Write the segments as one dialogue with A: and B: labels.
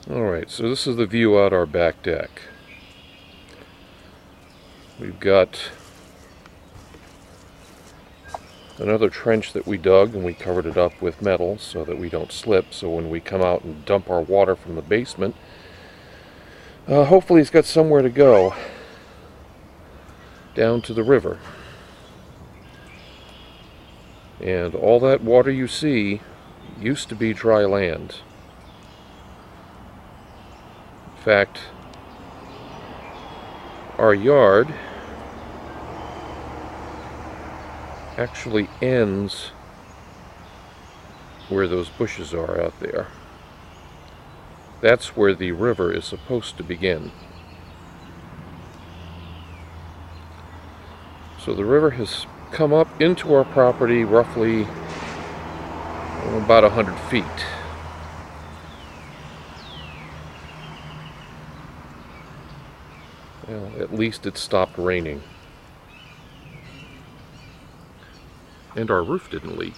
A: Alright, so this is the view out our back deck. We've got another trench that we dug, and we covered it up with metal so that we don't slip, so when we come out and dump our water from the basement, hopefully it's got somewhere to go down to the river. And all that water you see used to be dry land. In fact, our yard actually ends where those bushes are out there. That's where the river is supposed to begin. So the river has come up into our property roughly about 100 feet. Well, at least it stopped raining. And our roof didn't leak.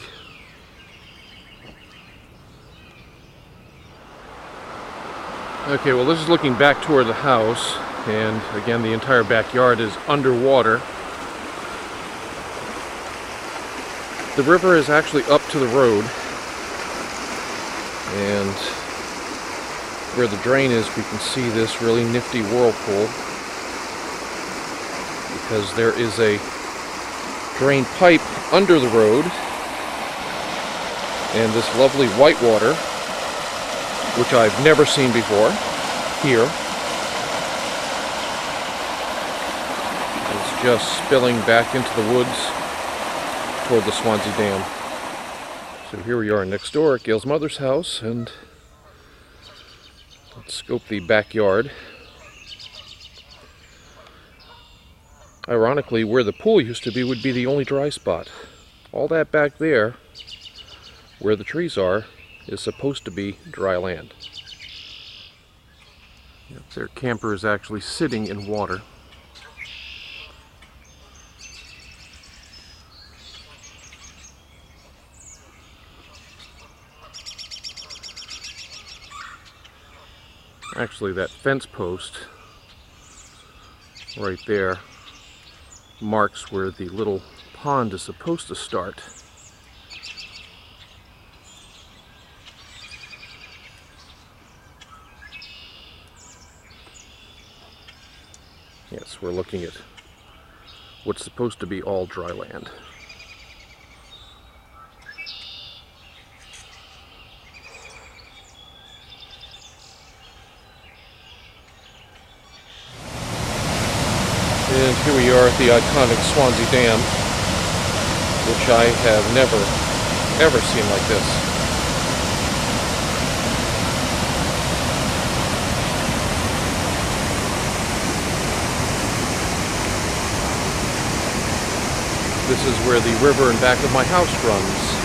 A: Okay, well, this is looking back toward the house, and again, the entire backyard is underwater. The river is actually up to the road, and where the drain is, we can see this really nifty whirlpool, because there is a drain pipe under the road, and this lovely white water, which I've never seen before, here, is just spilling back into the woods toward the Swansea Dam. So here we are next door at Gail's mother's house, and let's scope the backyard. Ironically, where the pool used to be would be the only dry spot. All that back there, where the trees are, is supposed to be dry land. Yep, their camper is actually sitting in water. Actually, that fence post right there marks where the little pond is supposed to start. Yes, we're looking at what's supposed to be all dry land. And here we are at the iconic Swansea Dam, which I have never, ever seen like this. This is where the river in back of my house runs.